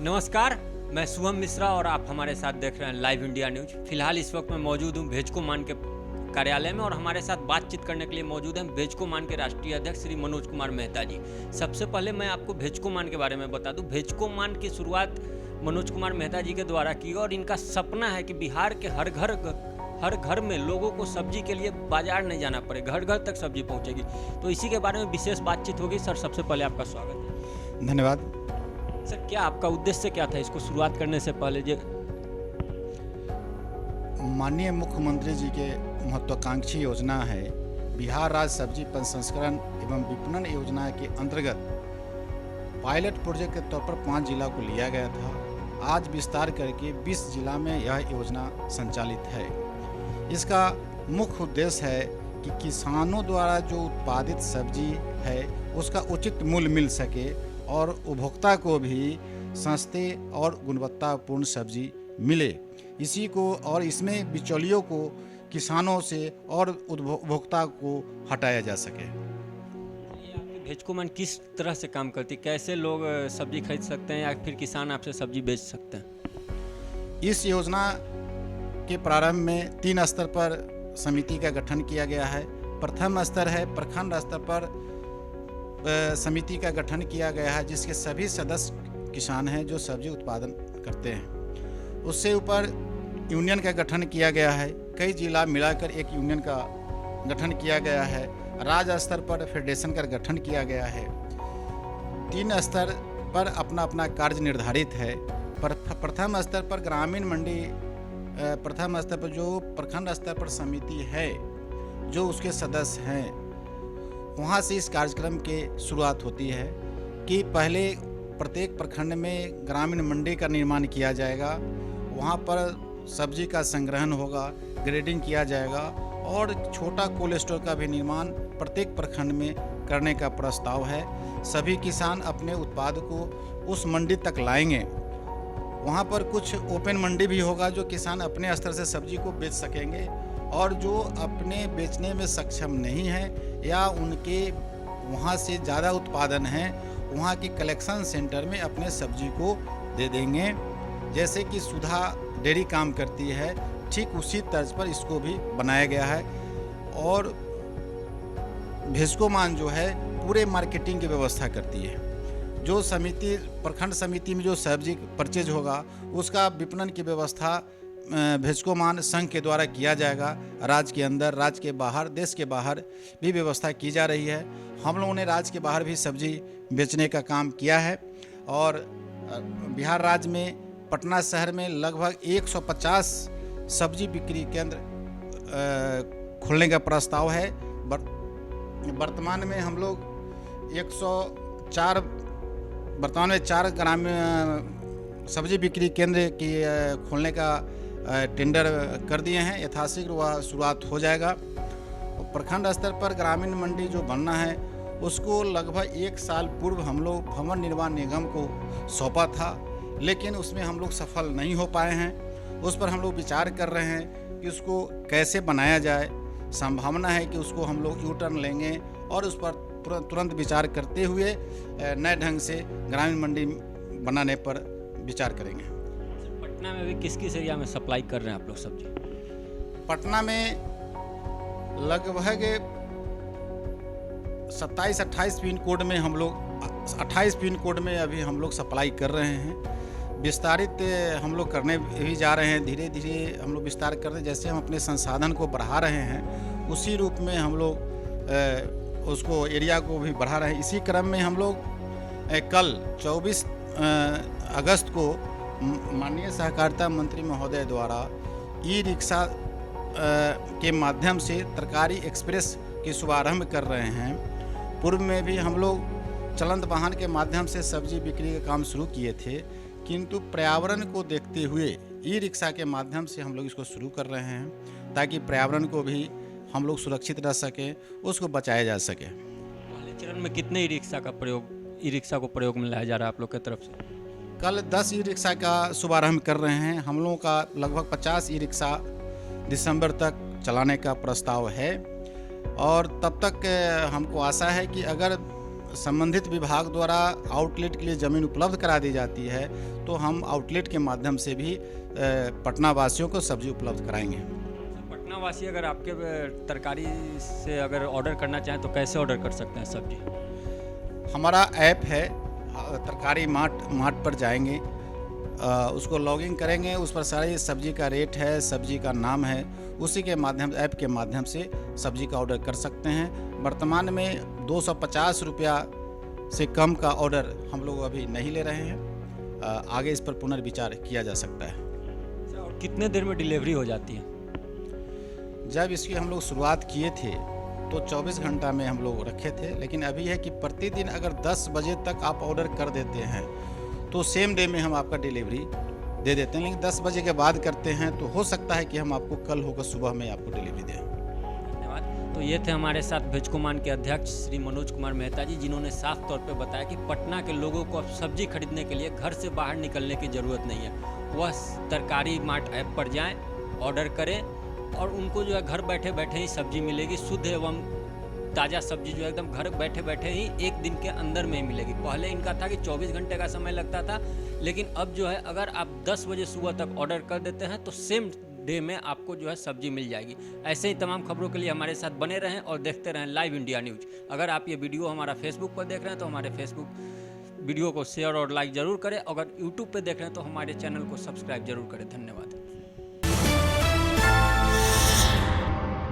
नमस्कार, मैं शुभम मिश्रा और आप हमारे साथ देख रहे हैं लाइव इंडिया न्यूज। फिलहाल इस वक्त मैं मौजूद हूं भेजको मान के कार्यालय में और हमारे साथ बातचीत करने के लिए मौजूद हैं भेजको मान के राष्ट्रीय अध्यक्ष श्री मनोज कुमार मेहता जी। सबसे पहले मैं आपको भेजको मान के बारे में बता दूं। भेजको मान की शुरुआत मनोज कुमार मेहता जी के द्वारा की और इनका सपना है कि बिहार के हर घर में लोगों को सब्जी के लिए बाजार नहीं जाना पड़े, घर घर तक सब्जी पहुंचेगी। तो इसी के बारे में विशेष बातचीत होगी। सर, सबसे पहले आपका स्वागत है। धन्यवाद। सर, क्या आपका उद्देश्य क्या था इसको शुरुआत करने से पहले? माननीय मुख्यमंत्री जी के महत्वाकांक्षी योजना है बिहार राज्य सब्जी प्रसंस्करण एवं विपणन योजना के अंतर्गत पायलट प्रोजेक्ट के तौर पर 5 जिला को लिया गया था। आज विस्तार करके 20 जिला में यह योजना संचालित है। इसका मुख्य उद्देश्य है कि किसानों द्वारा जो उत्पादित सब्जी है उसका उचित मूल्य मिल सके और उपभोक्ता को भी सस्ते और गुणवत्तापूर्ण सब्जी मिले। इसी को और इसमें बिचौलियों को किसानों से और उपभोक्ता को हटाया जा सके। भेजको मान किस तरह से काम करती, कैसे लोग सब्जी खरीद सकते हैं या फिर किसान आपसे सब्जी बेच सकते हैं? इस योजना के प्रारंभ में 3 स्तर पर समिति का गठन किया गया है। प्रथम स्तर है प्रखंड स्तर पर समिति का गठन किया गया है, जिसके सभी सदस्य किसान हैं जो सब्जी उत्पादन करते हैं। उससे ऊपर यूनियन का गठन किया गया है। कई जिला मिलाकर एक यूनियन का गठन किया गया है। राज्य स्तर पर फेडरेशन का गठन किया गया है। 3 स्तर पर अपना अपना कार्य निर्धारित है। प्रथम स्तर पर ग्रामीण मंडी, प्रथम स्तर पर जो प्रखंड स्तर पर समिति है जो उसके सदस्य हैं, वहाँ से इस कार्यक्रम की शुरुआत होती है कि पहले प्रत्येक प्रखंड में ग्रामीण मंडी का निर्माण किया जाएगा। वहाँ पर सब्जी का संग्रहण होगा, ग्रेडिंग किया जाएगा और छोटा कोल्ड स्टोर का भी निर्माण प्रत्येक प्रखंड में करने का प्रस्ताव है। सभी किसान अपने उत्पाद को उस मंडी तक लाएंगे। वहाँ पर कुछ ओपन मंडी भी होगा जो किसान अपने स्तर से सब्जी को बेच सकेंगे और जो अपने बेचने में सक्षम नहीं है या उनके वहाँ से ज़्यादा उत्पादन है, वहाँ की कलेक्शन सेंटर में अपने सब्जी को दे देंगे। जैसे कि सुधा डेयरी काम करती है, ठीक उसी तर्ज पर इसको भी बनाया गया है। और भेजको मान जो है पूरे मार्केटिंग की व्यवस्था करती है। जो समिति प्रखंड समिति में जो सब्जी परचेज होगा उसका विपणन की व्यवस्था भेजको मान संघ के द्वारा किया जाएगा। राज्य के अंदर, राज्य के बाहर, देश के बाहर भी व्यवस्था की जा रही है। हम लोगों ने राज्य के बाहर भी सब्जी बेचने का काम किया है और बिहार राज्य में पटना शहर में लगभग 150 सब्जी बिक्री केंद्र खोलने का प्रस्ताव है। वर्तमान में हम लोग 4 ग्रामीण सब्जी बिक्री केंद्र की खोलने का टेंडर कर दिए हैं। यथाशीघ्र वह शुरुआत हो जाएगा। प्रखंड स्तर पर ग्रामीण मंडी जो बनना है उसको लगभग 1 साल पूर्व हम लोग भवन निर्माण निगम को सौंपा था, लेकिन उसमें हम लोग सफल नहीं हो पाए हैं। उस पर हम लोग विचार कर रहे हैं कि उसको कैसे बनाया जाए। संभावना है कि उसको हम लोग यू टर्न लेंगे और उस पर तुरंत विचार करते हुए नए ढंग से ग्रामीण मंडी बनाने पर विचार करेंगे। पटना में भी किस एरिया में सप्लाई कर रहे हैं आप लोग सब्जी? पटना में लगभग 27-28 पिन कोड में हम लोग 28 पिन कोड में अभी हम लोग सप्लाई कर रहे हैं। विस्तारित हम लोग करने भी जा रहे हैं। धीरे धीरे हम लोग विस्तार कर रहे हैं। जैसे हम अपने संसाधन को बढ़ा रहे हैं उसी रूप में हम लोग उसको एरिया को भी बढ़ा रहे हैं। इसी क्रम में हम लोग कल 24 अगस्त को माननीय सहकारिता मंत्री महोदय द्वारा ई रिक्शा के माध्यम से तरकारी एक्सप्रेस की शुभारंभ कर रहे हैं। पूर्व में भी हम लोग चलंत वाहन के माध्यम से सब्जी बिक्री का काम शुरू किए थे, किंतु पर्यावरण को देखते हुए ई रिक्शा के माध्यम से हम लोग इसको शुरू कर रहे हैं ताकि पर्यावरण को भी हम लोग सुरक्षित रह सकें, उसको बचाया जा सके। पहले चरण में कितने ई रिक्शा को प्रयोग में लाया जा रहा है आप लोग की तरफ से? कल 10 ई रिक्शा का शुभारंभ कर रहे हैं। हम लोगों का लगभग 50 ई रिक्शा दिसंबर तक चलाने का प्रस्ताव है और तब तक हमको आशा है कि अगर संबंधित विभाग द्वारा आउटलेट के लिए ज़मीन उपलब्ध करा दी जाती है तो हम आउटलेट के माध्यम से भी पटना वासियों को सब्जी उपलब्ध कराएंगे। पटना वासी अगर आपके तरकारी से अगर ऑर्डर करना चाहें तो कैसे ऑर्डर कर सकते हैं सब्जी? हमारा ऐप है तरकारी मार्ट पर जाएंगे, उसको लॉगिन करेंगे, उस पर सारी सब्जी का रेट है, सब्जी का नाम है, उसी के माध्यम ऐप के माध्यम से सब्जी का ऑर्डर कर सकते हैं। वर्तमान में 250 रुपया से कम का ऑर्डर हम लोग अभी नहीं ले रहे हैं, आगे इस पर पुनर्विचार किया जा सकता है। और कितने देर में डिलीवरी हो जाती है? जब इसकी हम लोग शुरुआत किए थे तो 24 घंटा में हम लोग रखे थे, लेकिन अभी है कि प्रतिदिन अगर 10 बजे तक आप ऑर्डर कर देते हैं तो सेम डे में हम आपका डिलीवरी दे देते हैं, लेकिन 10 बजे के बाद करते हैं तो हो सकता है कि हम आपको कल होकर सुबह में आपको डिलीवरी दें। धन्यवाद। तो ये थे हमारे साथ भेजकोमान के अध्यक्ष श्री मनोज कुमार मेहता जी, जिन्होंने साफ तौर पे बताया कि पटना के लोगों को अब सब्जी खरीदने के लिए घर से बाहर निकलने की ज़रूरत नहीं है, वह तरकारी मार्ट ऐप पर जाएँ, ऑर्डर करें और उनको जो है घर बैठे बैठे ही सब्जी मिलेगी, शुद्ध एवं ताज़ा सब्जी जो है एकदम घर बैठे बैठे ही एक दिन के अंदर में ही मिलेगी। पहले इनका था कि 24 घंटे का समय लगता था, लेकिन अब जो है अगर आप 10 बजे सुबह तक ऑर्डर कर देते हैं तो सेम डे में आपको जो है सब्जी मिल जाएगी। ऐसे ही तमाम खबरों के लिए हमारे साथ बने रहें और देखते रहें लाइव इंडिया न्यूज। अगर आप ये वीडियो हमारा फेसबुक पर देख रहे हैं तो हमारे फेसबुक वीडियो को शेयर और लाइक ज़रूर करें, अगर यूट्यूब पर देख रहे हैं तो हमारे चैनल को सब्सक्राइब जरूर करें। धन्यवाद।